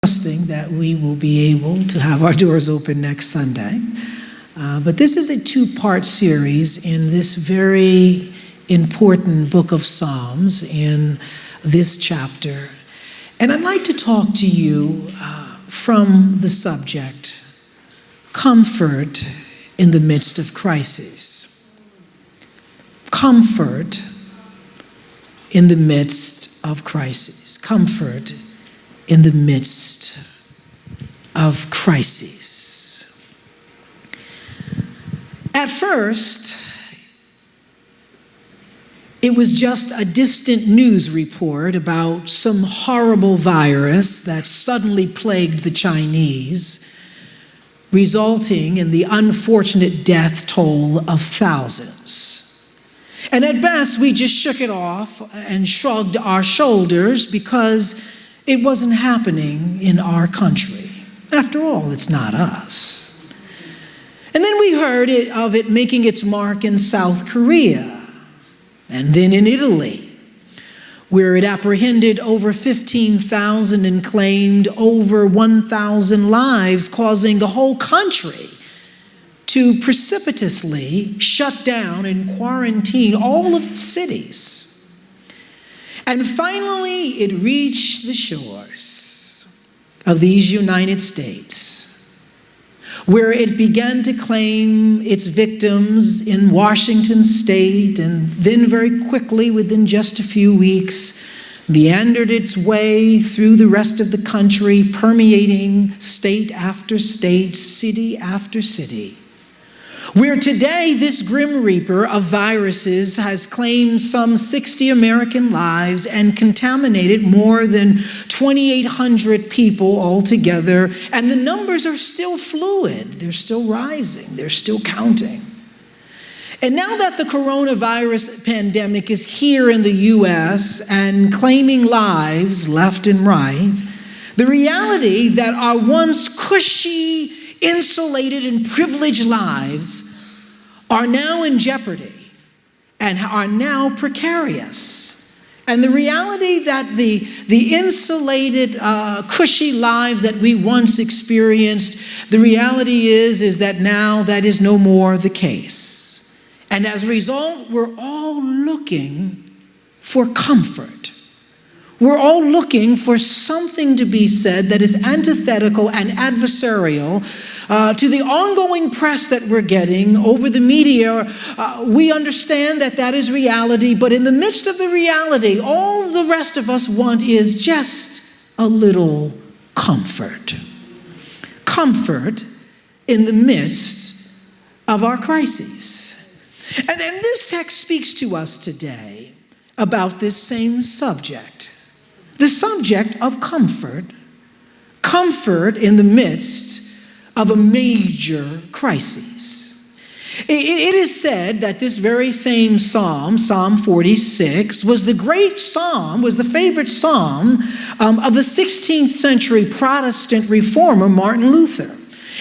trusting that we will be able to have our doors open next Sunday. But this is a two-part series in this very important book of Psalms in this chapter. And I'd like to talk to you from the subject, comfort in the midst of crisis. Comfort in the midst of crisis. Comfort in the midst of crises. At first, it was just a distant news report about some horrible virus that suddenly plagued the Chinese, resulting in the unfortunate death toll of thousands. And at best, we just shook it off and shrugged our shoulders because it wasn't happening in our country. After all, it's not us. And then we heard of it making its mark in South Korea, and then in Italy, where it apprehended over 15,000 and claimed over 1,000 lives, causing the whole country to precipitously shut down and quarantine all of its cities. And finally, it reached the shores of these United States, where it began to claim its victims in Washington state, and then very quickly, within just a few weeks, meandered its way through the rest of the country, permeating state after state, city after city, where today this grim reaper of viruses has claimed some 60 American lives and contaminated more than 2,800 people altogether, and the numbers are still fluid. They're still rising. They're still counting. And now that the coronavirus pandemic is here in the U.S. and claiming lives left and right, the reality that our once cushy, insulated and privileged lives are now in jeopardy and are now precarious. And the reality that the insulated, cushy lives that we once experienced, the reality is that now that is no more the case. And as a result, we're all looking for comfort. We're all looking for something to be said that is antithetical and adversarial to the ongoing press that we're getting over the media. We understand that that is reality, but in the midst of the reality, all the rest of us want is just a little comfort. Comfort in the midst of our crises. And this text speaks to us today about this same subject. The subject of comfort, comfort in the midst of a major crisis. It is said that this very same psalm, Psalm 46, was the great psalm, was the favorite psalm of the 16th century Protestant reformer Martin Luther.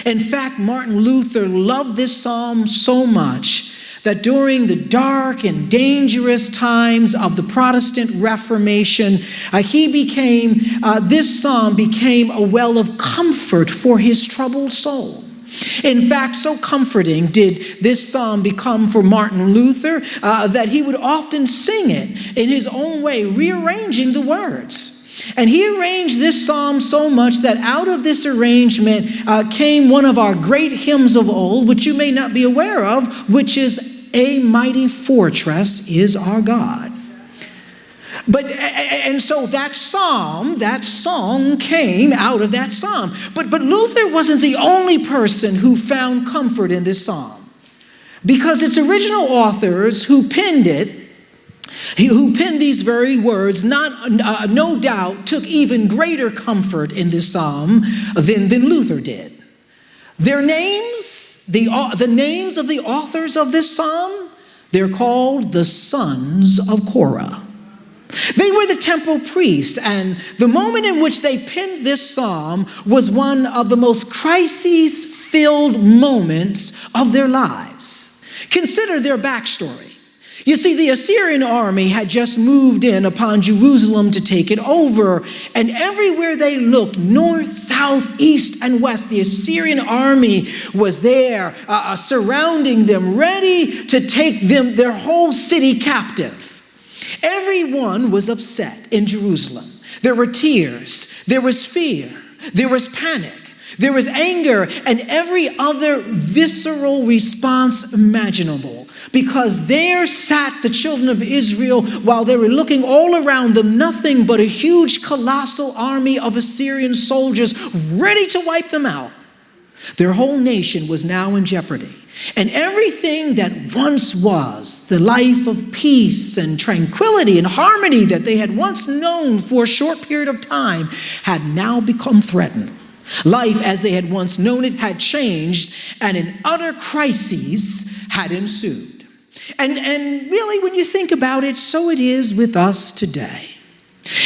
In fact, Martin Luther loved this psalm so much that during the dark and dangerous times of the Protestant Reformation, this psalm became a well of comfort for his troubled soul. In fact, so comforting did this psalm become for Martin Luther that he would often sing it in his own way, rearranging the words. And he arranged this psalm so much that out of this arrangement came one of our great hymns of old, which you may not be aware of, which is "A mighty fortress is our God." And so that song came out of that psalm. But Luther wasn't the only person who found comfort in this psalm, because its original authors who penned these very words, no doubt took even greater comfort in this psalm than Luther did. Their names, the names of the authors of this psalm, they're called the sons of Korah. They were the temple priests, and the moment in which they penned this psalm was one of the most crisis-filled moments of their lives. Consider their backstory. You see, the Assyrian army had just moved in upon Jerusalem to take it over, and everywhere they looked, north, south, east, and west, the Assyrian army was there, surrounding them, ready to take their whole city captive. Everyone was upset in Jerusalem. There were tears, there was fear, there was panic, there was anger, and every other visceral response imaginable. Because there sat the children of Israel while they were looking all around them, nothing but a huge, colossal army of Assyrian soldiers ready to wipe them out. Their whole nation was now in jeopardy. And everything that once was the life of peace and tranquility and harmony that they had once known for a short period of time had now become threatened. Life as they had once known it had changed, and an utter crisis had ensued. And really, when you think about it, so it is with us today.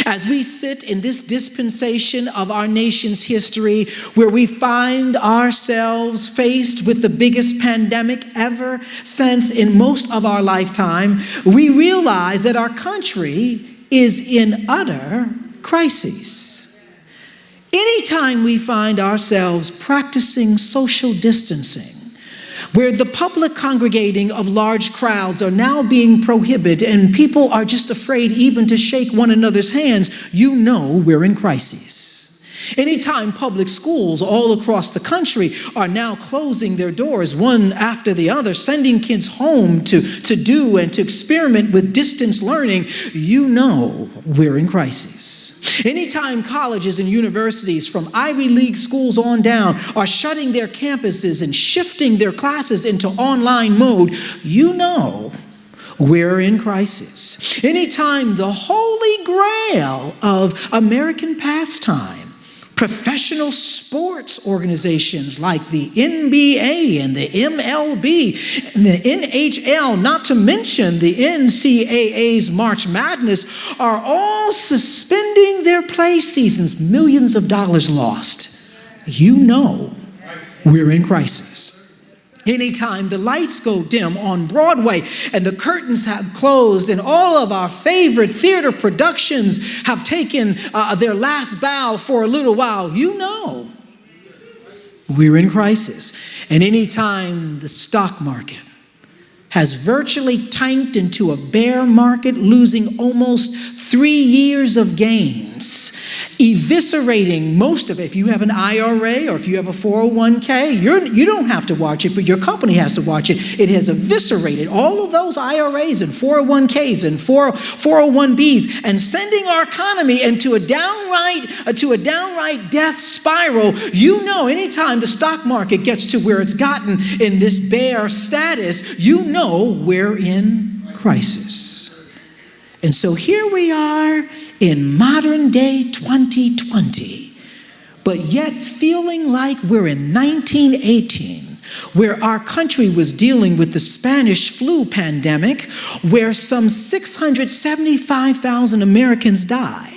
As we sit in this dispensation of our nation's history, where we find ourselves faced with the biggest pandemic ever since in most of our lifetime, we realize that our country is in utter crisis. Anytime we find ourselves practicing social distancing, where the public congregating of large crowds are now being prohibited and people are just afraid even to shake one another's hands, you know we're in crisis. Anytime public schools all across the country are now closing their doors one after the other, sending kids home to do and to experiment with distance learning, you know we're in crisis. Anytime colleges and universities from Ivy League schools on down are shutting their campuses and shifting their classes into online mode, you know we're in crisis. Anytime the holy grail of American pastime, professional sports organizations like the NBA and the MLB and the NHL, not to mention the NCAA's March Madness, are all suspending their play seasons, millions of dollars lost. You know we're in crisis. Anytime the lights go dim on Broadway and the curtains have closed and all of our favorite theater productions have taken their last bow for a little while, you know we're in crisis. And anytime the stock market has virtually tanked into a bear market, losing almost 3 years of gains, eviscerating most of it. If you have an IRA or if you have a 401k, you don't have to watch it, but your company has to watch it. It has eviscerated all of those IRAs and 401ks and 401bs and sending our economy into a downright death spiral. You know, anytime the stock market gets to where it's gotten in this bear status, you know we're in crisis. And so here we are in modern day 2020, but yet feeling like we're in 1918, where our country was dealing with the Spanish flu pandemic, where some 675,000 Americans died.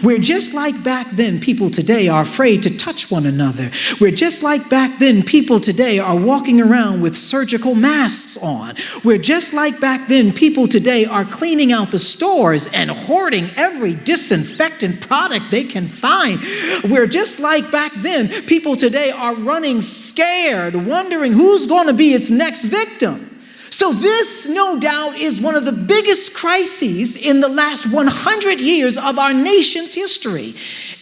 Where just like back then, people today are afraid to touch one another. Where just like back then, people today are walking around with surgical masks on. Where just like back then, people today are cleaning out the stores and hoarding every disinfectant product they can find. Where just like back then, people today are running scared, wondering who's going to be its next victim. So this, no doubt, is one of the biggest crises in the last 100 years of our nation's history,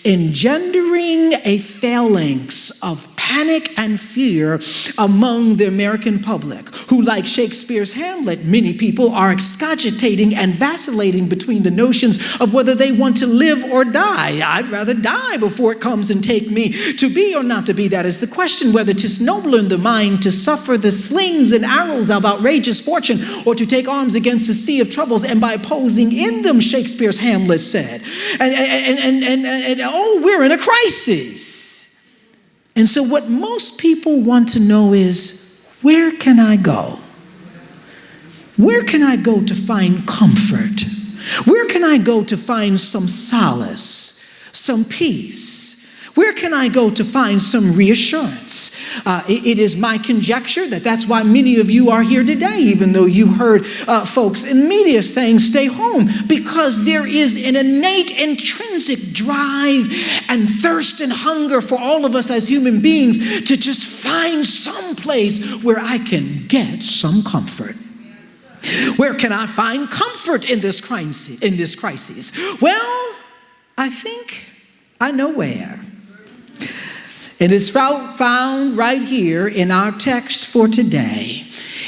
engendering a phalanx of panic and fear among the American public, who, like Shakespeare's Hamlet, many people are excogitating and vacillating between the notions of whether they want to live or die. I'd rather die before it comes and take me. To be or not to be, that is the question, whether 'tis nobler in the mind to suffer the slings and arrows of outrageous fortune, or to take arms against a sea of troubles, and by posing in them, Shakespeare's Hamlet said. And oh, we're in a crisis. And so what most people want to know is, where can I go? Where can I go to find comfort? Where can I go to find some solace, some peace? Where can I go to find some reassurance? It is my conjecture that that's why many of you are here today, even though you heard folks in media saying stay home, because there is an innate intrinsic drive and thirst and hunger for all of us as human beings to just find some place where I can get some comfort. Where can I find comfort in this crisis? Well, I think I know where. It is found right here in our text for today,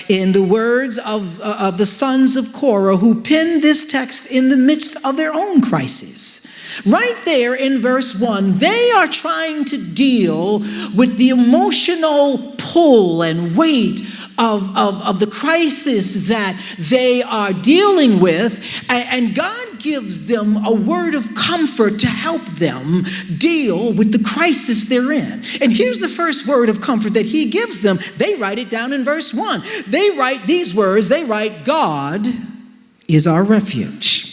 in the words of the sons of Korah, who penned this text in the midst of their own crisis. Right there in verse 1, they are trying to deal with the emotional pull and weight of the crisis that they are dealing with, and God gives them a word of comfort to help them deal with the crisis they're in. And here's the first word of comfort that he gives them. They write it down in verse 1. They write these words. They write, God is our refuge.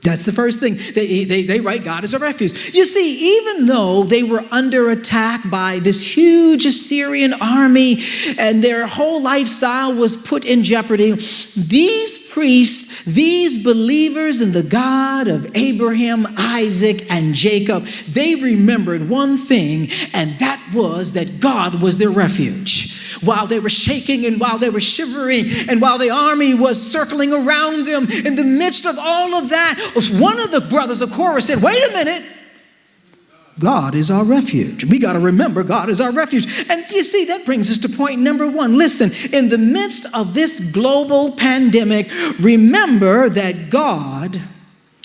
That's the first thing. They write, God is a refuge. You see, even though they were under attack by this huge Assyrian army and their whole lifestyle was put in jeopardy, these priests, these believers in the God of Abraham, Isaac, and Jacob, they remembered one thing, and that was that God was their refuge. While they were shaking and while they were shivering and while the army was circling around them, in the midst of all of that, one of the brothers of Korah said, wait a minute, God is our refuge. We got to remember God is our refuge. And you see, that brings us to point number 1. Listen, in the midst of this global pandemic, remember that God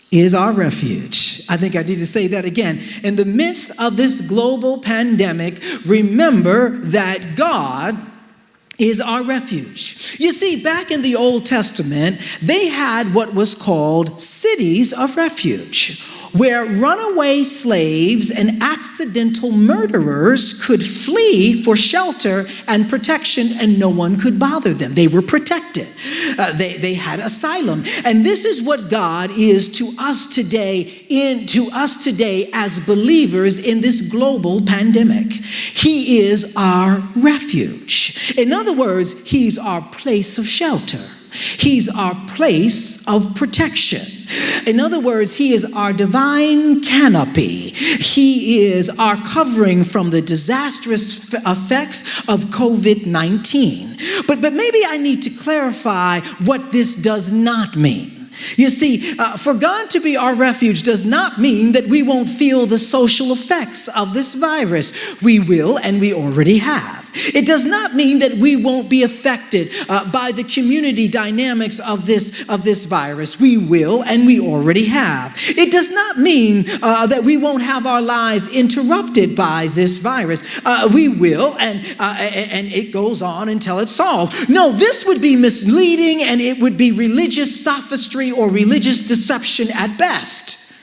is our refuge. I think I need to say that again. In the midst of this global pandemic, remember that God is our refuge. You see, back in the Old Testament, they had what was called cities of refuge, where runaway slaves and accidental murderers could flee for shelter and protection, and no one could bother them. They were protected. They had asylum. And this is what God is to us today as believers in this global pandemic. He is our refuge. In other words, he's our place of shelter. He's our place of protection. In other words, he is our divine canopy. He is our covering from the disastrous effects of COVID-19. But maybe I need to clarify what this does not mean. You see, for God to be our refuge does not mean that we won't feel the social effects of this virus. We will, and we already have. It does not mean that we won't be affected by the community dynamics of this virus. We will, and we already have. It does not mean that we won't have our lives interrupted by this virus. We will, and it goes on until it's solved. No, this would be misleading, and it would be religious sophistry or religious deception at best.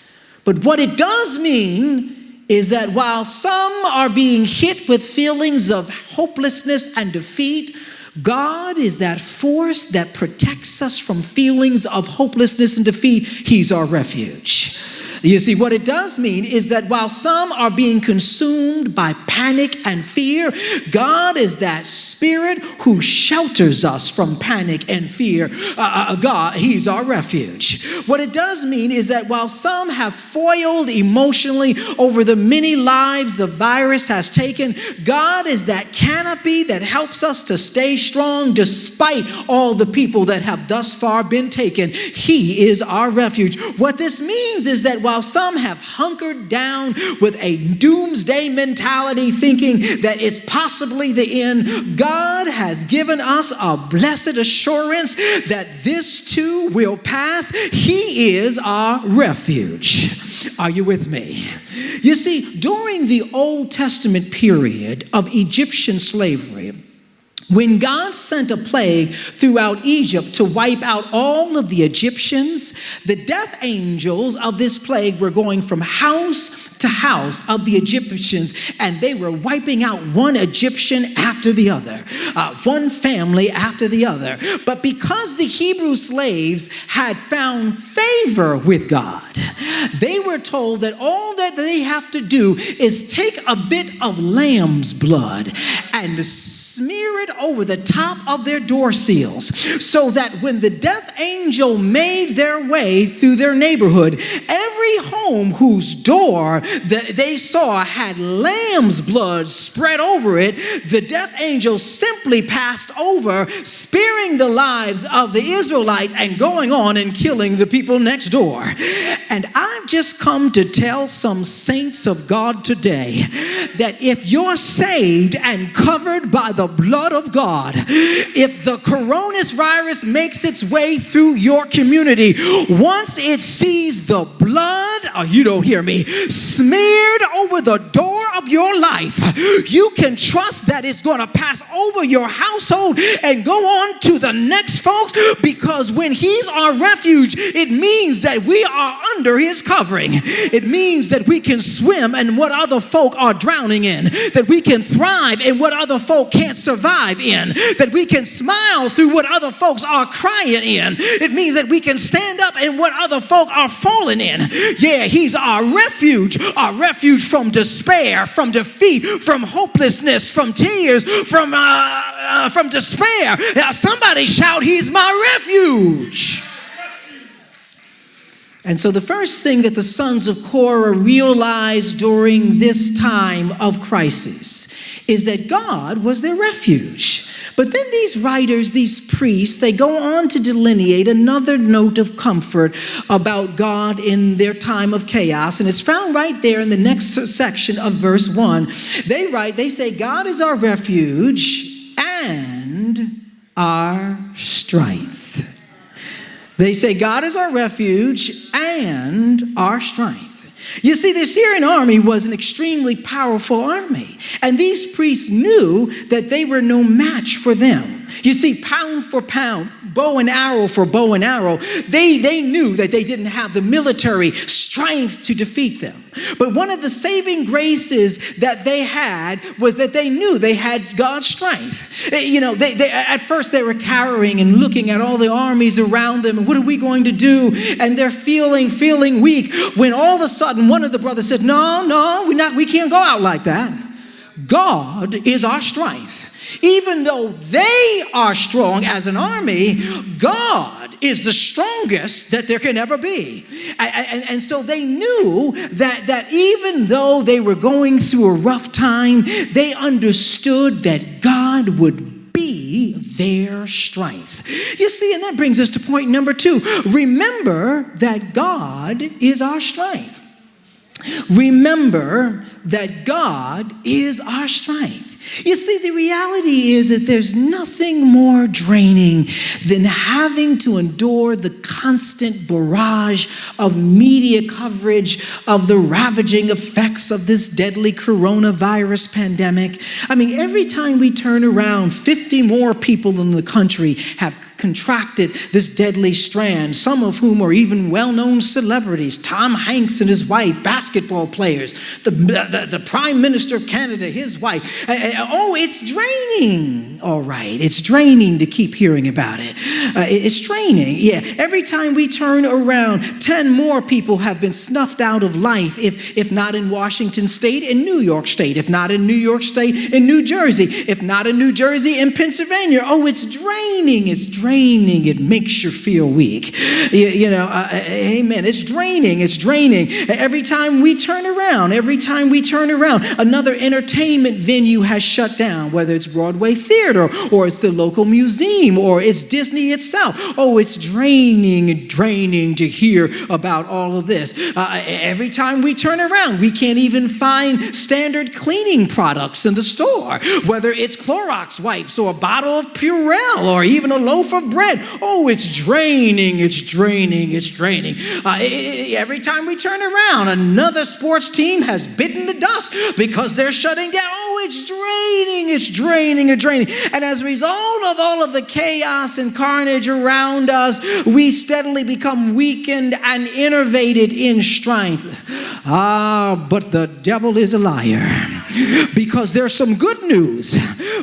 But what it does mean is that while some are being hit with feelings of hopelessness and defeat, God is that force that protects us from feelings of hopelessness and defeat. He's our refuge. You see, what it does mean is that while some are being consumed by panic and fear, God is that spirit who shelters us from panic and fear. God, he's our refuge. What it does mean is that while some have foiled emotionally over the many lives the virus has taken, God is that canopy that helps us to stay strong despite all the people that have thus far been taken. He is our refuge. What this means is that while some have hunkered down with a doomsday mentality, thinking that it's possibly the end, God has given us a blessed assurance that this too will pass. He is our refuge. Are you with me? You see, during the Old Testament period of Egyptian slavery, When God sent a plague throughout Egypt to wipe out all of the Egyptians, the death angels of this plague were going from house to house of the Egyptians, and they were wiping out one Egyptian after the other, one family after the other. But because the Hebrew slaves had found favor with God, they were told that all that they have to do is take a bit of lamb's blood and smear it over the top of their door seals, so that when the death angel made their way through their neighborhood, every home whose door that they saw had lamb's blood spread over it, the death angel simply passed over, sparing the lives of the Israelites and going on and killing the people next door. And I've just come to tell some saints of God today that if you're saved and covered by the blood of God, if the coronavirus makes its way through your community, once it sees the blood, you don't hear me, smeared over the door of your life, you can trust that it's going to pass over your household and go on to the next folks, because when he's our refuge, it means that we are under his covering. It means that we can swim in what other folk are drowning in, that we can thrive in what other folk can't survive in, that we can smile through what other folks are crying in. It means that we can stand up in what other folk are falling in. Yeah, he's our refuge from despair, from defeat, from hopelessness, from tears, from despair. Now somebody shout, he's my refuge. And so the first thing that the sons of Korah realized during this time of crisis is that God was their refuge. But then these writers, these priests, they go on to delineate another note of comfort about God in their time of chaos. And it's found right there in the next section of verse 1. They say, God is our refuge and our strength. They say, God is our refuge and our strength. You see, the Syrian army was an extremely powerful army, and these priests knew that they were no match for them. You see, pound for pound, bow and arrow for bow and arrow, they knew that they didn't have the military strength to defeat them. But one of the saving graces that they had was that they knew they had God's strength. You know, they at first they were cowering and looking at all the armies around them, and what are we going to do? And they're feeling weak, when all of a sudden one of the brothers said, no, we can't go out like that. God is our strength. Even though they are strong as an army, God is the strongest that there can ever be. And so they knew that even though they were going through a rough time, they understood that God would be their strength. You see, and that brings us to point number 2. Remember that God is our strength. Remember that God is our strength. You see, the reality is that there's nothing more draining than having to endure the constant barrage of media coverage of the ravaging effects of this deadly coronavirus pandemic. I mean, every time we turn around, 50 more people in the country have contracted this deadly strand, some of whom are even well-known celebrities. Tom Hanks and his wife, basketball players, the Prime Minister of Canada, his wife. It's draining. All right, it's draining to keep hearing about it. It's draining. Yeah, every time we turn around, 10 more people have been snuffed out of life, if not in Washington State, in New York State, if not in New York State, in New Jersey, if not in New Jersey, in Pennsylvania. It's draining. It's draining. It makes you feel weak. Amen. It's draining. It's draining. Every time we turn around, another entertainment venue has shut down, whether it's Broadway Theater or it's the local museum or it's Disney itself. It's draining to hear about all of this. Every time we turn around, we can't even find standard cleaning products in the store, whether it's Clorox wipes or a bottle of Purell or even a loaf of bread. It's draining. Every time we turn around, another sports team has bitten the dust because they're shutting down. It's draining. it's draining. And as a result of all of the chaos and carnage around us, we steadily become weakened and enervated in strength. But the devil is a liar. Because there's some good news.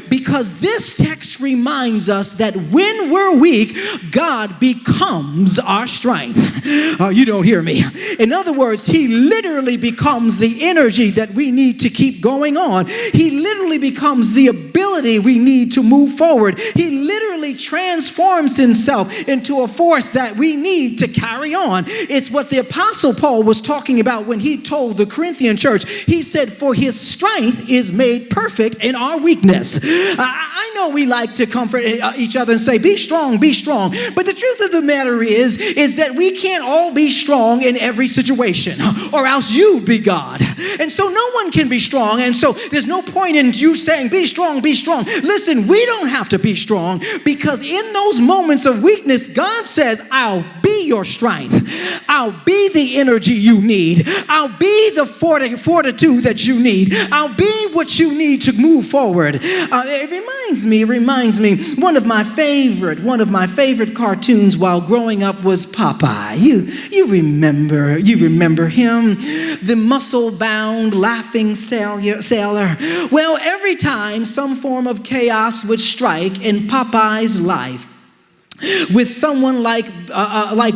Because this text reminds us that when we're weak, God becomes our strength. You don't hear me. In other words, he literally becomes the energy that we need to keep going on. He literally becomes the ability we need to move forward. He literally transforms himself into a force that we need to carry on. It's what the Apostle Paul was talking about when he told the Corinthian church. He said, for his strength is made perfect in our weakness. I know we like to comfort each other and say, be strong, be strong. But the truth of the matter is that we can't all be strong in every situation, or else you'd be God. And so no one can be strong. And so there's no point in you saying, be strong, be strong. Listen, we don't have to be strong, because in those moments of weakness, God says, I'll be your strength. I'll be the energy you need. I'll be the fortitude that you need. I'll be what you need to move forward. It reminds me, one of my favorite cartoons while growing up was Popeye. You remember him, the muscle-bound, laughing sailor. Well, every time some form of chaos would strike in Popeye's life, with someone like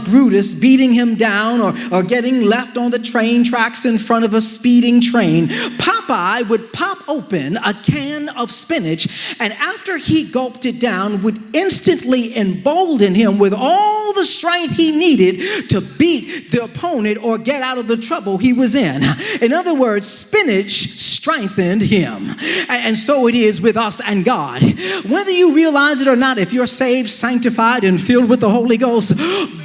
Brutus beating him down or getting left on the train tracks in front of a speeding train, Popeye would pop open a can of spinach, and after he gulped it down, would instantly embolden him with all the strength he needed to beat the opponent or get out of the trouble he was in. In other words, spinach strengthened him. And so it is with us and God. Whether you realize it or not, if you're saved, sanctified, and filled with the Holy Ghost,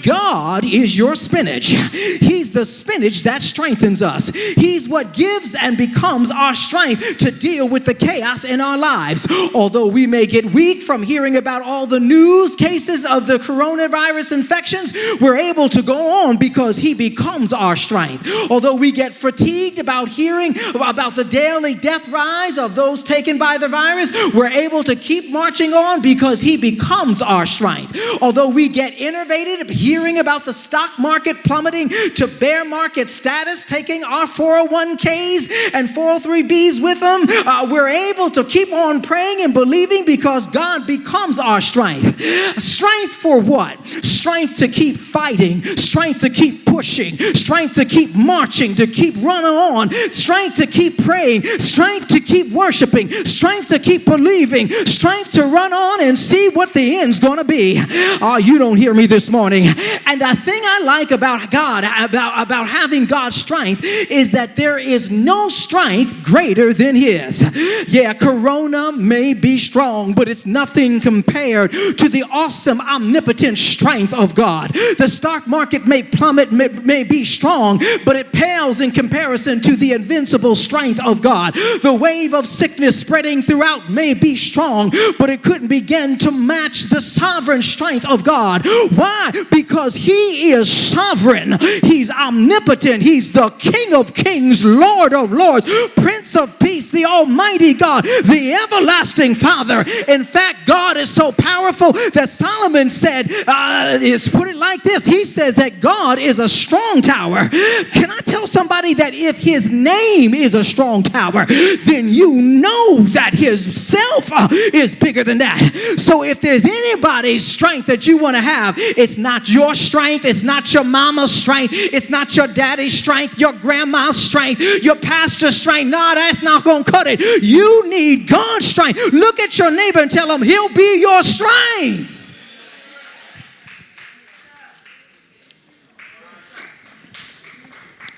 God is your spinach. He's the spinach that strengthens us. He's what gives and becomes our strength to deal with the chaos in our lives. Although we may get weak from hearing about all the news cases of the coronavirus infections, we're able to go on because he becomes our strength. Although we get fatigued about hearing about the daily death rise of those taken by the virus, we're able to keep marching on because he becomes our strength. Although we get enervated hearing about the stock market plummeting to bear market status, taking our 401ks and 403bs with them, we're able to keep on praying and believing because God becomes our strength. Strength for what? Strength to keep fighting, strength to keep pushing, strength to keep marching, to keep running on, strength to keep praying, strength to keep worshiping, strength to keep believing, strength to run on and see what the end's going to be. Oh, you don't hear me this morning. And the thing I like about God, about having God's strength, is that there is no strength greater than his. Yeah, Corona may be strong, but it's nothing compared to the awesome, omnipotent strength of God. The stock market may plummet, may be strong, but it pales in comparison to the invincible strength of God. The wave of sickness spreading throughout may be strong, but it couldn't begin to match the sovereign strength of God. Why? Because he is sovereign. He's omnipotent. He's the King of kings, Lord of lords, Prince of peace, the almighty God, the everlasting Father. In fact, God is so powerful that Solomon said, put it like this. He says that God is a strong tower. Can I tell somebody that if his name is a strong tower, then you know that his self is bigger than that. So if there's anybody's strength that you want to have, it's not your strength, it's not your mama's strength, it's not your daddy's strength, your grandma's strength, your pastor's strength. No, that's not going to cut it. You need God's strength. Look at your neighbor and tell him he'll be your strength.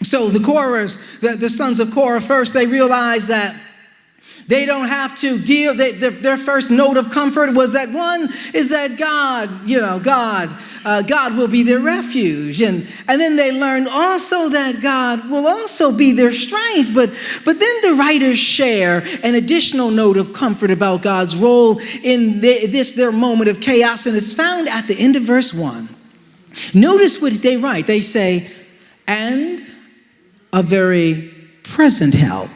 So the Korahs, the sons of Korah, first they realized that they don't have to deal. Their first note of comfort was that one is that God will be their refuge, and then they learned also that God will also be their strength. But then the writers share an additional note of comfort about God's role in their moment of chaos, and it's found at the end of verse 1. Notice what they write. They say, "And a very present help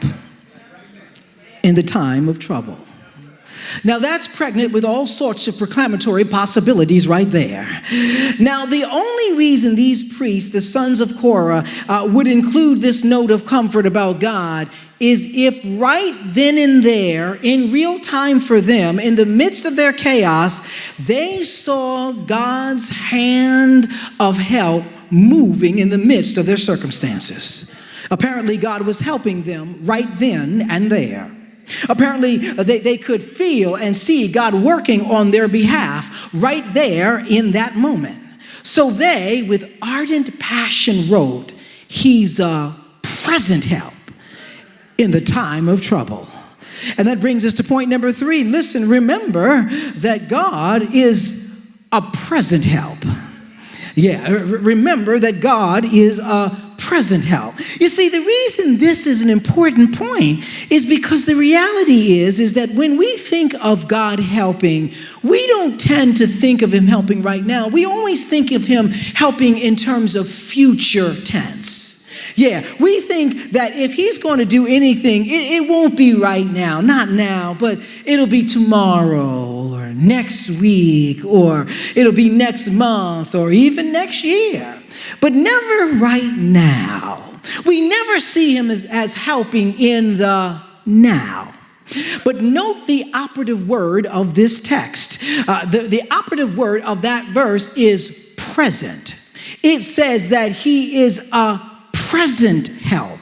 in the time of trouble. Now that's pregnant with all sorts of proclamatory possibilities right there. Now the only reason these priests, the sons of Korah, would include this note of comfort about God is if right then and there, in real time for them, in the midst of their chaos, they saw God's hand of help moving in the midst of their circumstances. Apparently God was helping them right then and there. Apparently, they could feel and see God working on their behalf right there in that moment. So they, with ardent passion, wrote, "He's a present help in the time of trouble." And that brings us to point number 3. Listen, remember that God is a present help. Yeah, remember that God is a present help. You see, the reason this is an important point is because the reality is that when we think of God helping, we don't tend to think of him helping right now. We always think of him helping in terms of future tense. Yeah, we think that if he's going to do anything, it won't be right now, not now, but it'll be tomorrow or next week, or it'll be next month or even next year, but never right now. We never see him as helping in the now. But note the operative word of this text. The operative word of that verse is present. It says that he is a present help.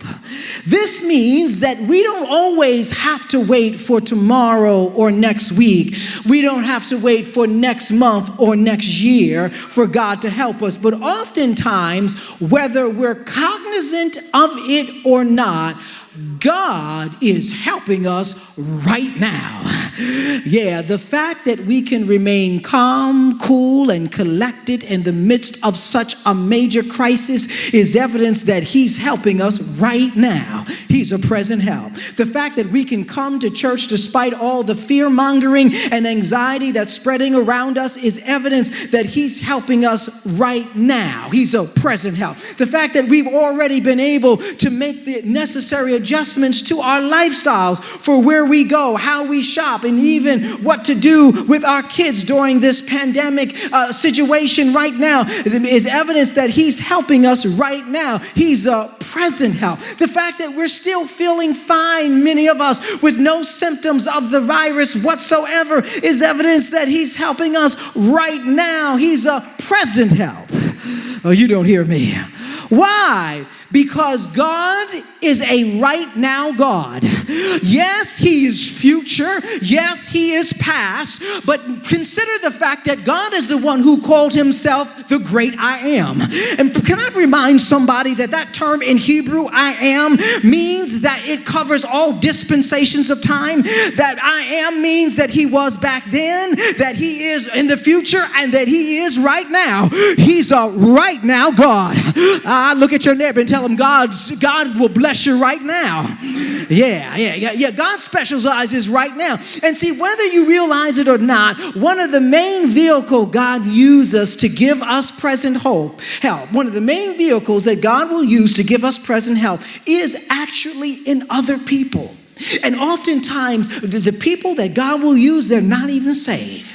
This means that we don't always have to wait for tomorrow or next week. We don't have to wait for next month or next year for God to help us. But oftentimes, whether we're cognizant of it or not, God is helping us right now. Yeah, the fact that we can remain calm, cool, and collected in the midst of such a major crisis is evidence that he's helping us right now. He's a present help. The fact that we can come to church despite all the fear-mongering and anxiety that's spreading around us is evidence that he's helping us right now. He's a present help. The fact that we've already been able to make the necessary adjustments to our lifestyles for where we go, how we shop, and even what to do with our kids during this pandemic situation right now is evidence that he's helping us right now. He's a present help. The fact that we're still feeling fine, many of us, with no symptoms of the virus whatsoever, is evidence that he's helping us right now. He's a present help. Oh, you don't hear me. Why? Because God is a right now God. Yes, he is future. Yes, he is past. But consider the fact that God is the one who called himself the great I am. And can I remind somebody that that term in Hebrew, I am, means that it covers all dispensations of time. That I am means that he was back then, that he is in the future, and that he is right now. He's a right now God. Look at your neighbor and tell him God will bless you right now. Yeah. God specializes right now. And see, whether you realize it or not, one of the main vehicles God uses to give us present help, one of the main vehicles that God will use to give us present help is actually in other people. And oftentimes, the people that God will use, they're not even saved.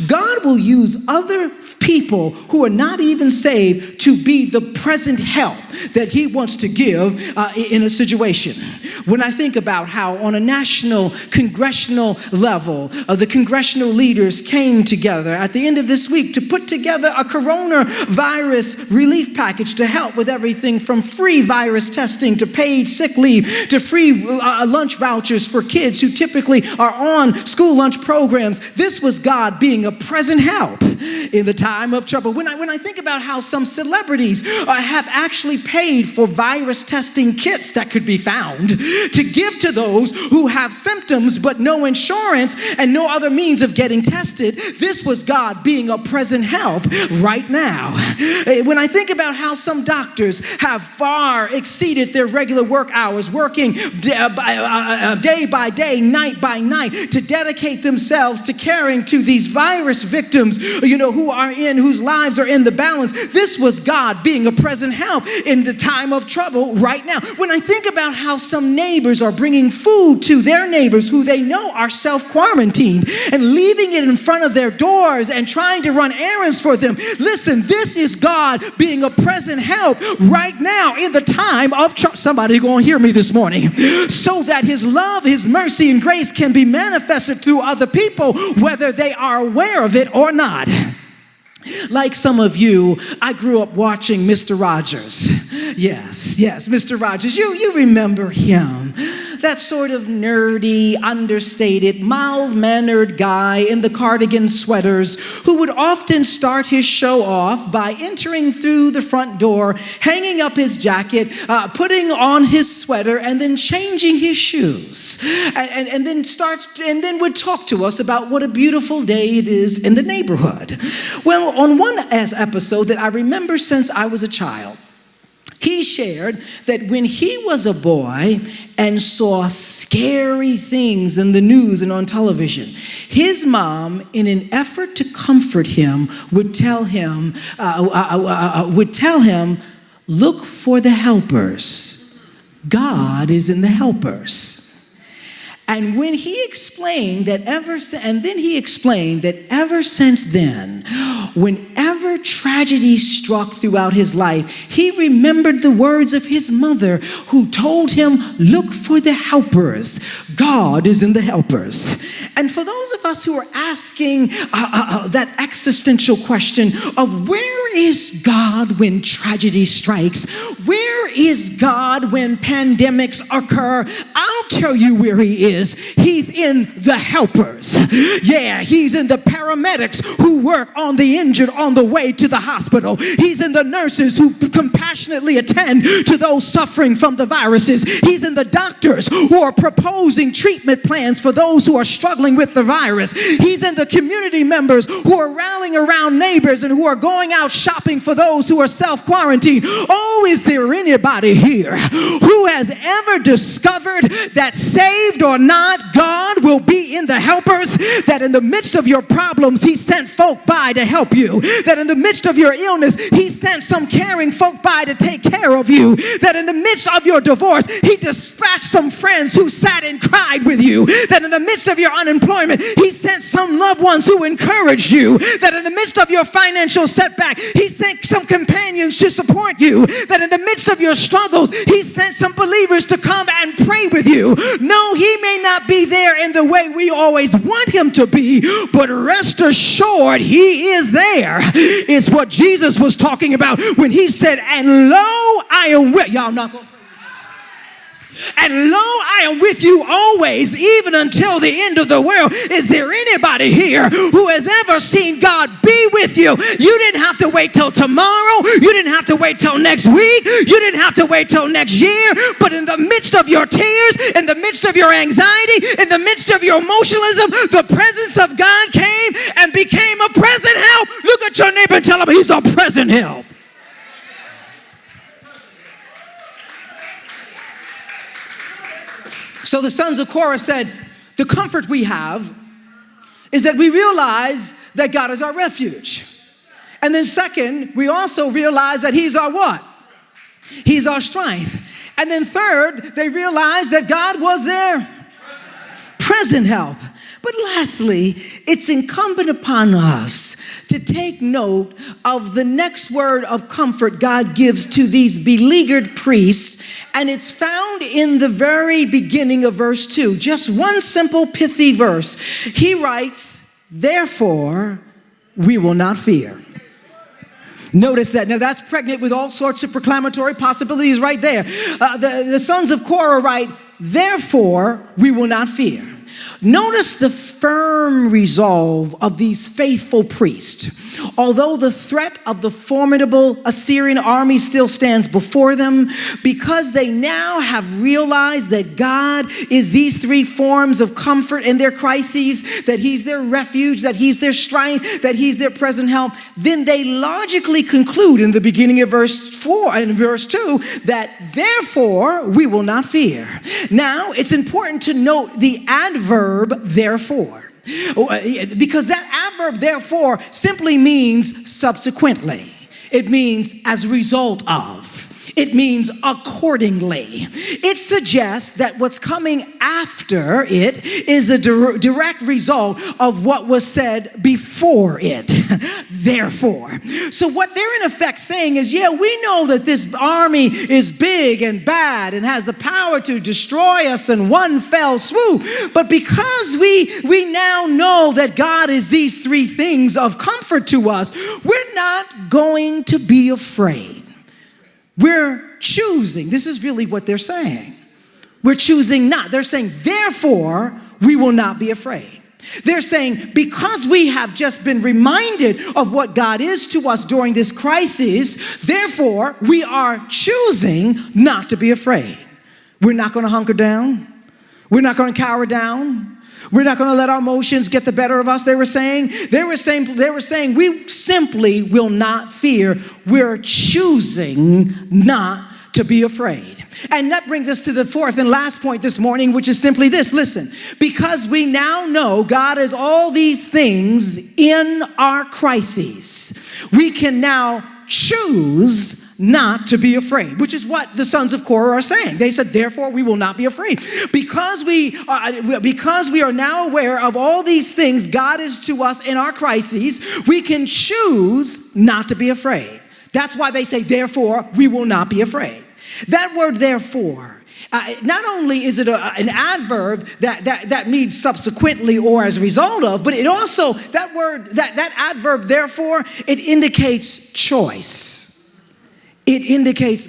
God will use other people who are not even saved to be the present help that he wants to give in a situation. When I think about how on a national congressional level, the congressional leaders came together at the end of this week to put together a coronavirus relief package to help with everything from free virus testing to paid sick leave to free lunch vouchers for kids who typically are on school lunch programs. This was God being a present help in the time of trouble. When I think about how some celebrities have actually paid for virus testing kits that could be found to give to those who have symptoms but no insurance and no other means of getting tested, this was God being a present help right now. When I think about how some doctors have far exceeded their regular work hours, working day by day, night by night, to dedicate themselves to caring to these virus victims, whose lives are in the balance. This was God being a present help in the time of trouble right now. When I think about how some neighbors are bringing food to their neighbors who they know are self-quarantined and leaving it in front of their doors and trying to run errands for them. Listen, this is God being a present help right now in the time of trouble. Somebody gonna hear me this morning. So that his love, his mercy, and grace can be manifested through other people, whether they are aware of it or not. Like some of you, I grew up watching Mr. Rogers. Yes, Mr. Rogers. You remember him. That sort of nerdy, understated, mild-mannered guy in the cardigan sweaters who would often start his show off by entering through the front door, hanging up his jacket, putting on his sweater, and then changing his shoes. And then would talk to us about what a beautiful day it is in the neighborhood. Well, on one episode that I remember since I was a child, he shared that when he was a boy and saw scary things in the news and on television, his mom, in an effort to comfort him, would tell him, look for the helpers. God is in the helpers. And when he explained that ever since then, whenever tragedy struck throughout his life, he remembered the words of his mother who told him, look for the helpers. God is in the helpers. And for those of us who are asking that existential question of where is God when tragedy strikes? Where is God when pandemics occur? I'll tell you where he is. He's in the helpers. Yeah, he's in the paramedics who work on the injured on the way to the hospital. He's in the nurses who compassionately attend to those suffering from the viruses. He's in the doctors who are proposing treatment plans for those who are struggling with the virus. He's in the community members who are rallying around neighbors and who are going out shopping for those who are self-quarantined. Oh, is there anybody here who has ever discovered that saved or not, God will be in the helpers? That in the midst of your problems, he sent folk by to help you. That in the midst of your illness, he sent some caring folk by to take care of you. That in the midst of your divorce, he dispatched some friends who sat and cried with you. That in the midst of your unemployment, he sent some loved ones who encouraged you. That in the midst of your financial setback, he sent some companions to support you. That in the midst of your struggles, he sent some believers to come and pray with you. No, he may not be there in the way we always want him to be, but rest assured he is there. It's what Jesus was talking about when he said, and lo, I am with y'all. Not gonna And lo, I am with you always, even until the end of the world. Is there anybody here who has ever seen God be with you? You didn't have to wait till tomorrow. You didn't have to wait till next week. You didn't have to wait till next year. But in the midst of your tears, in the midst of your anxiety, in the midst of your emotionalism, the presence of God came and became a present help. Look at your neighbor and tell him he's a present help. So the sons of Korah said, the comfort we have is that we realize that God is our refuge. And then second, we also realize that he's our what? He's our strength. And then third, they realized that God was their present help. But lastly, it's incumbent upon us to take note of the next word of comfort God gives to these beleaguered priests, and it's found in the very beginning of verse 2. Just one simple pithy verse. He writes, therefore, we will not fear. Notice that. Now that's pregnant with all sorts of proclamatory possibilities right there. The sons of Korah write, therefore, we will not fear. Notice the firm resolve of these faithful priests. Although the threat of the formidable Assyrian army still stands before them, because they now have realized that God is these three forms of comfort in their crises, that he's their refuge, that he's their strength, that he's their present help, then they logically conclude in the beginning of verse 4 and verse 2 that therefore we will not fear. Now, it's important to note the adverb therefore. Because that adverb, therefore, simply means subsequently. It means as a result of. It means accordingly. It suggests that what's coming after it is a direct result of what was said before it. Therefore. So what they're in effect saying is, yeah, we know that this army is big and bad and has the power to destroy us in one fell swoop. But because we now know that God is these three things of comfort to us, we're not going to be afraid. We're choosing. This is really what they're saying. We're choosing not. They're saying, therefore, we will not be afraid. They're saying, because we have just been reminded of what God is to us during this crisis, therefore, we are choosing not to be afraid. We're not going to hunker down. We're not going to cower down. We're not going to let our emotions get the better of us, they were saying. They were saying we simply will not fear. We're choosing not to be afraid. And that brings us to the fourth and last point this morning, which is simply this. Listen, because we now know God is all these things in our crises, we can now choose not to be afraid, which is what the sons of Korah are saying. They said, therefore, we will not be afraid. Because we are now aware of all these things God is to us in our crises, we can choose not to be afraid. That's why they say, therefore, we will not be afraid. That word, therefore, not only is it an adverb that means subsequently or as a result of, but it also, that word, that adverb, therefore, it indicates choice. It indicates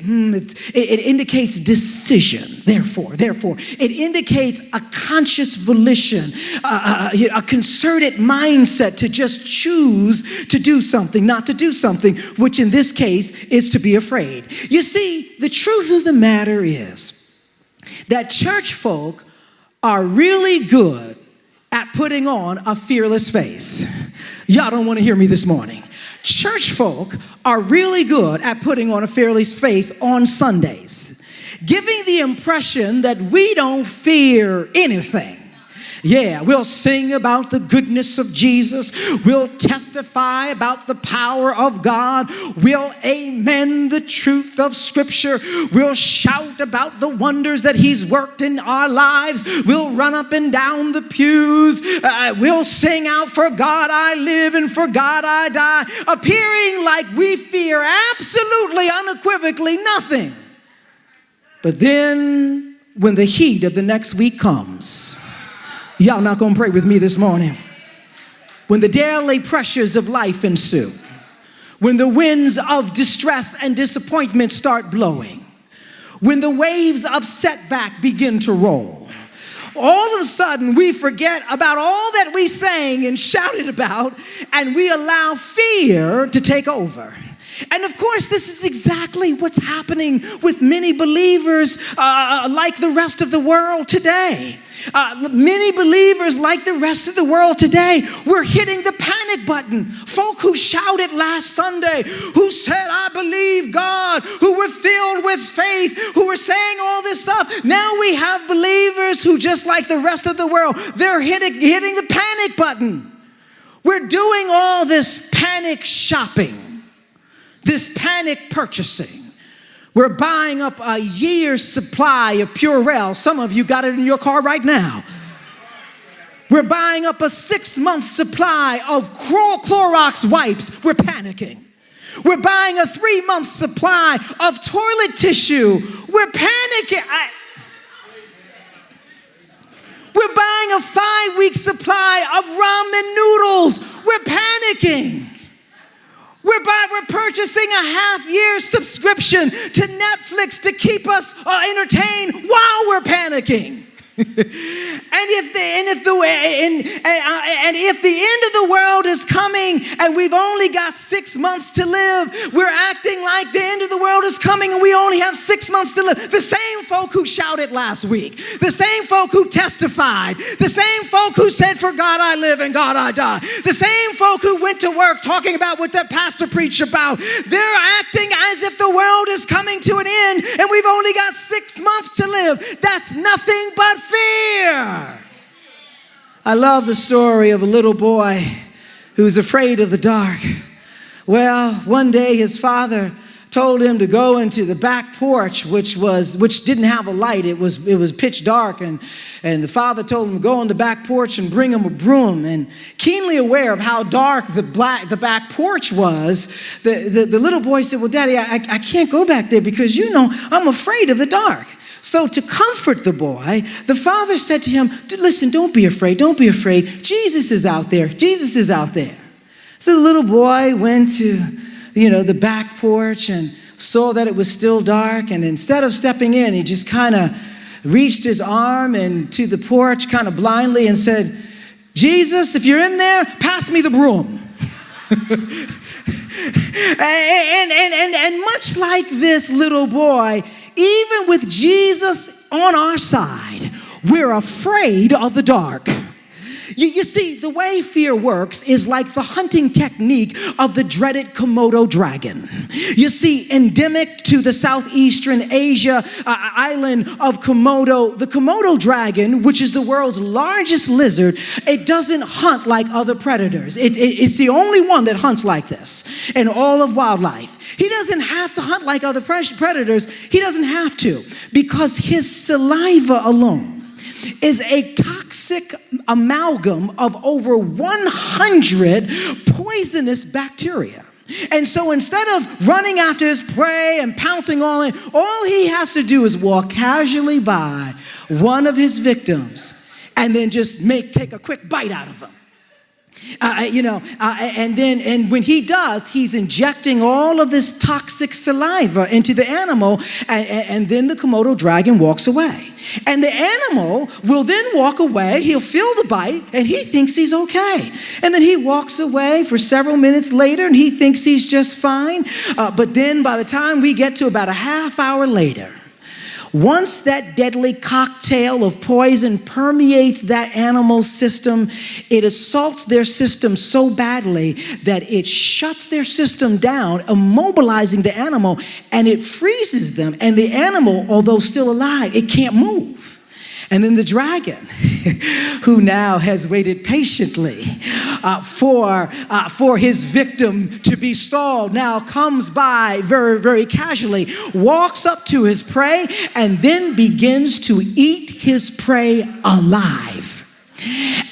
decision, therefore. It indicates a conscious volition, a concerted mindset to just choose to do something, not to do something, which in this case is to be afraid. You see, the truth of the matter is that church folk are really good at putting on a fearless face. Y'all don't want to hear me this morning. Church folk are really good at putting on a fearless face on Sundays, giving the impression that we don't fear anything. Yeah, we'll sing about the goodness of Jesus. We'll testify about the power of God. We'll amen the truth of Scripture. We'll shout about the wonders that He's worked in our lives. We'll run up and down the pews. We'll sing out, for God I live and for God I die, appearing like we fear absolutely, unequivocally nothing. But then when the heat of the next week comes, y'all not going to pray with me this morning. When the daily pressures of life ensue, when the winds of distress and disappointment start blowing, when the waves of setback begin to roll, all of a sudden we forget about all that we sang and shouted about, and we allow fear to take over. And of course, this is exactly what's happening with many believers like the rest of the world today. Many believers like the rest of the world today, we're hitting the panic button. Folk who shouted last Sunday, who said, I believe God, who were filled with faith, who were saying all this stuff. Now we have believers who, just like the rest of the world, they're hitting the panic button. We're doing all this panic shopping, this panic purchasing. We're buying up a year's supply of Purell. Some of you got it in your car right now. We're buying up a 6-month supply of Clorox wipes. We're panicking. We're buying a 3-month supply of toilet tissue. We're panicking. We're buying a 5-week supply of ramen noodles. We're panicking. We're purchasing a half-year subscription to Netflix to keep us entertained while we're panicking. If the end of the world is coming and we've only got 6 months to live, we're acting like the end of the world is coming and we only have 6 months to live. The same folk who shouted last week, the same folk who testified, the same folk who said, for God I live and God I die, the same folk who went to work talking about what their pastor preached about, they're acting as if the world is coming to an end and we've only got 6 months to live. That's nothing but fear. I love the story of a little boy who's afraid of the dark. Well, one day his father told him to go into the back porch, which didn't have a light. It was pitch dark, and the father told him to go on the back porch and bring him a broom. And keenly aware of how dark the back porch was, the little boy said, "Well, Daddy, I can't go back there because I'm afraid of the dark." So to comfort the boy, the father said to him, "Listen, don't be afraid. Don't be afraid. Jesus is out there. Jesus is out there." So the little boy went to, the back porch and saw that it was still dark. And instead of stepping in, he just kind of reached his arm into the porch kind of blindly and said, "Jesus, if you're in there, pass me the broom." and much like this little boy, even with Jesus on our side, we're afraid of the dark. You see, the way fear works is like the hunting technique of the dreaded Komodo dragon. You see, endemic to the southeastern Asia island of Komodo, the Komodo dragon, which is the world's largest lizard, it doesn't hunt like other predators. It's the only one that hunts like this in all of wildlife. He doesn't have to hunt like other predators. He doesn't have to, because his saliva alone is a toxic amalgam of over 100 poisonous bacteria. And so instead of running after his prey and pouncing on it, all he has to do is walk casually by one of his victims and then just take a quick bite out of him. And when he does, he's injecting all of this toxic saliva into the animal, and then the Komodo dragon walks away. And the animal will then walk away. He'll feel the bite, and he thinks he's okay. And then he walks away for several minutes later, and he thinks he's just fine. But then by the time we get to about a half hour later, once that deadly cocktail of poison permeates that animal's system, it assaults their system so badly that it shuts their system down, immobilizing the animal, and it freezes them. And the animal, although still alive, it can't move. And then the dragon, who now has waited patiently for his victim to be stalled, now comes by very, very casually, walks up to his prey, and then begins to eat his prey alive.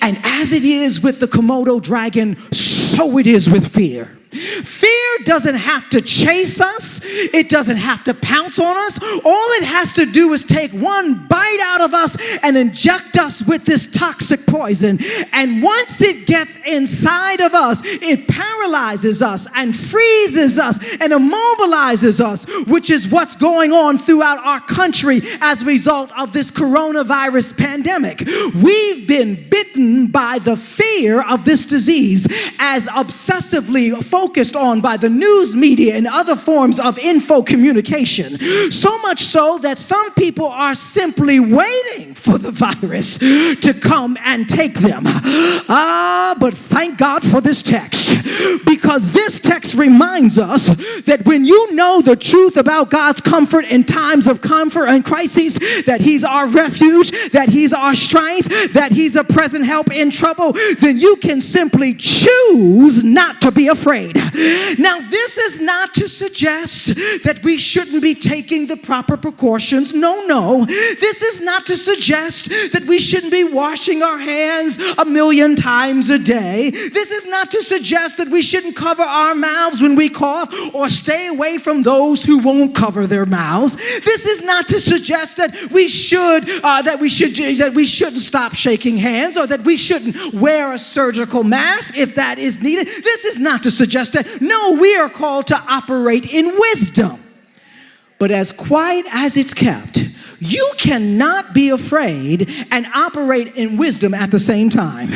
And as it is with the Komodo dragon, so it is with fear. Fear doesn't have to chase us. It doesn't have to pounce on us. All it has to do is take one bite out of us and inject us with this toxic poison. And once it gets inside of us, it paralyzes us and freezes us and immobilizes us, which is what's going on throughout our country as a result of this coronavirus pandemic. We've been bitten by the fear of this disease, as obsessively focused on by the news media and other forms of info communication. So much so that some people are simply waiting for the virus to come and take them. But thank God for this text, because this text reminds us that when you know the truth about God's comfort in times of comfort and crises, that He's our refuge, that He's our strength, that He's a present help in trouble, then you can simply choose not to be afraid. Now, this is not to suggest that we shouldn't be taking the proper precautions. No. This is not to suggest that we shouldn't be washing our hands 1,000,000 times a day. This is not to suggest that we shouldn't cover our mouths when we cough, or stay away from those who won't cover their mouths. This is not to suggest that we shouldn't stop shaking hands, or that we shouldn't wear a surgical mask if that is needed. This is not to suggest that. No, we are called to operate in wisdom. But as quiet as it's kept, you cannot be afraid and operate in wisdom at the same time.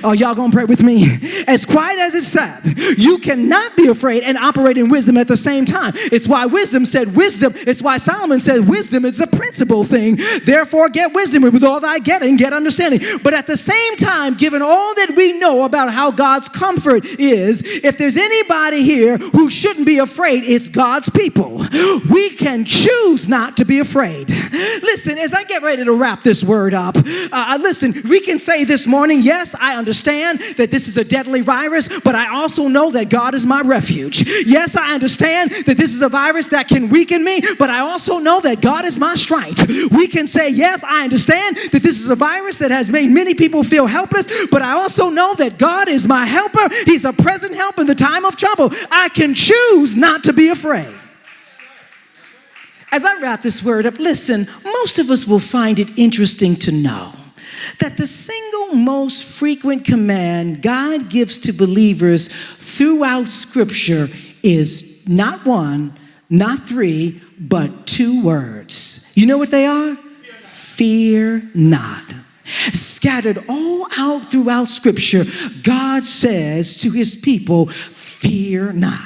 Oh, y'all gonna pray with me? As quiet as it's said, you cannot be afraid and operate in wisdom at the same time. It's why it's why Solomon said wisdom is the principal thing. Therefore get wisdom, with all thy getting, get understanding. But at the same time, given all that we know about how God's comfort is, if there's anybody here who shouldn't be afraid, it's God's people. We can choose not to be afraid. Listen, as I get ready to wrap this word up, listen, we can say this morning, yes, I understand that this is a deadly virus, but I also know that God is my refuge. Yes, I understand that this is a virus that can weaken me, but I also know that God is my strength. We can say, yes, I understand that this is a virus that has made many people feel helpless, but I also know that God is my helper. He's a present help in the time of trouble. I can choose not to be afraid. As I wrap this word up, listen, most of us will find it interesting to know that the single most frequent command God gives to believers throughout Scripture is not one, not three, but two words. You know what they are? Fear not. Scattered all out throughout Scripture, God says to his people, fear not.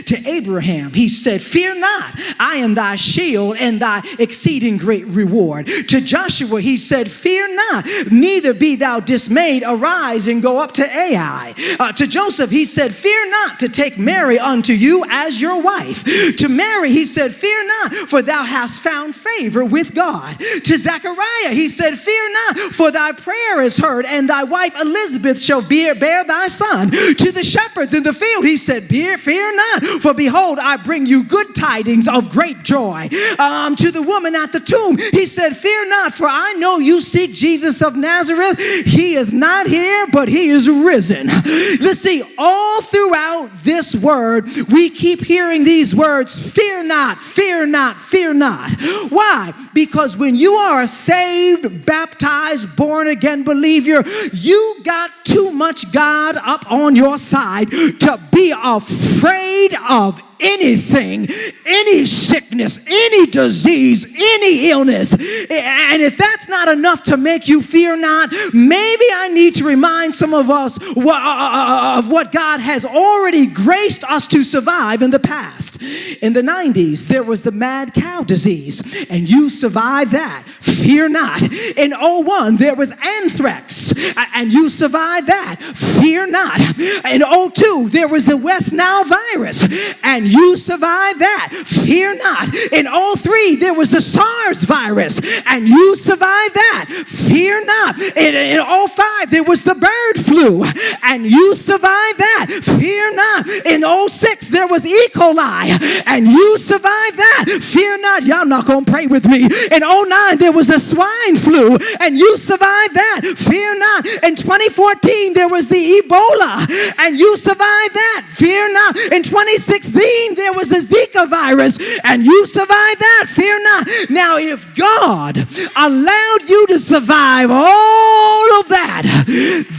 To Abraham, he said, fear not, I am thy shield and thy exceeding great reward. To Joshua, he said, fear not, neither be thou dismayed, arise and go up to Ai. To Joseph, he said, fear not to take Mary unto you as your wife. To Mary, he said, fear not, for thou hast found favor with God. To Zechariah, he said, fear not, for thy prayer is heard, and thy wife Elizabeth shall bear thy son. To the shepherds in the field, he said, fear not, for behold, I bring you good tidings of great joy. To the woman at the tomb, he said, fear not, for I know you seek Jesus of Nazareth. He is not here, but he is risen. Let's see, all throughout this word, we keep hearing these words, fear not, fear not, fear not. Why? Because when you are a saved, baptized, born again believer, you got too much God up on your side to be afraid of anything, any sickness, any disease, any illness. And if that's not enough to make you fear not, maybe I need to remind some of us of what God has already graced us to survive in the past. In the 90s, there was the mad cow disease, and you survived that. Fear not. In 01, there was anthrax, and you survived that. Fear not. In 02, there was the West Nile virus, and you survived that. Fear not. In 03, there was the SARS virus, and you survived that. Fear not. In 05, there was the bird flu, and you survived that. Fear not. In 06, there was E. coli, and you survived that. Fear not. Y'all not going to pray with me. In 09, there was the swine flu, and you survived that. Fear not. In 2014, there was the Ebola, and you survived that. Fear not. In 2016, there was the Zika virus, and you survived that. Fear not. Now, if God allowed you to survive all of that,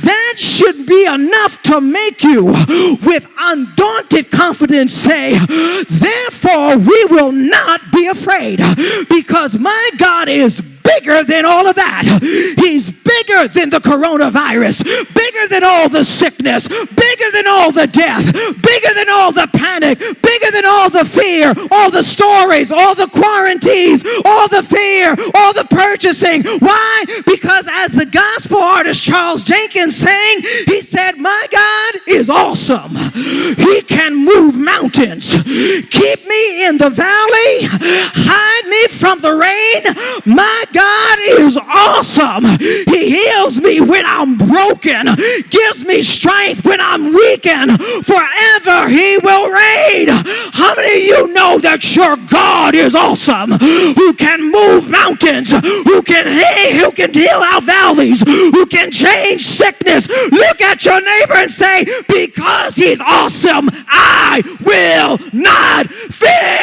that should be enough to make you, with undaunted confidence, say, therefore, we will not be afraid, because my God is bigger than all of that. He's bigger than the coronavirus, bigger than all the sickness, bigger than all the death, bigger than all the panic, bigger than all the fear, all the stories, all the quarantines, all the fear, all the purchasing. Why? Because as the gospel artist Charles Jenkins sang, he said, my God is awesome. He can move mountains. Keep me in the valley. Hide me from the rain. My God is awesome. He heals me when I'm broken, gives me strength when I'm weakened. Forever he will reign. How many of you know that your God is awesome? Who can move mountains, who can heal our valleys, who can change sickness. Look at your neighbor and say, because he's awesome, I will not fear.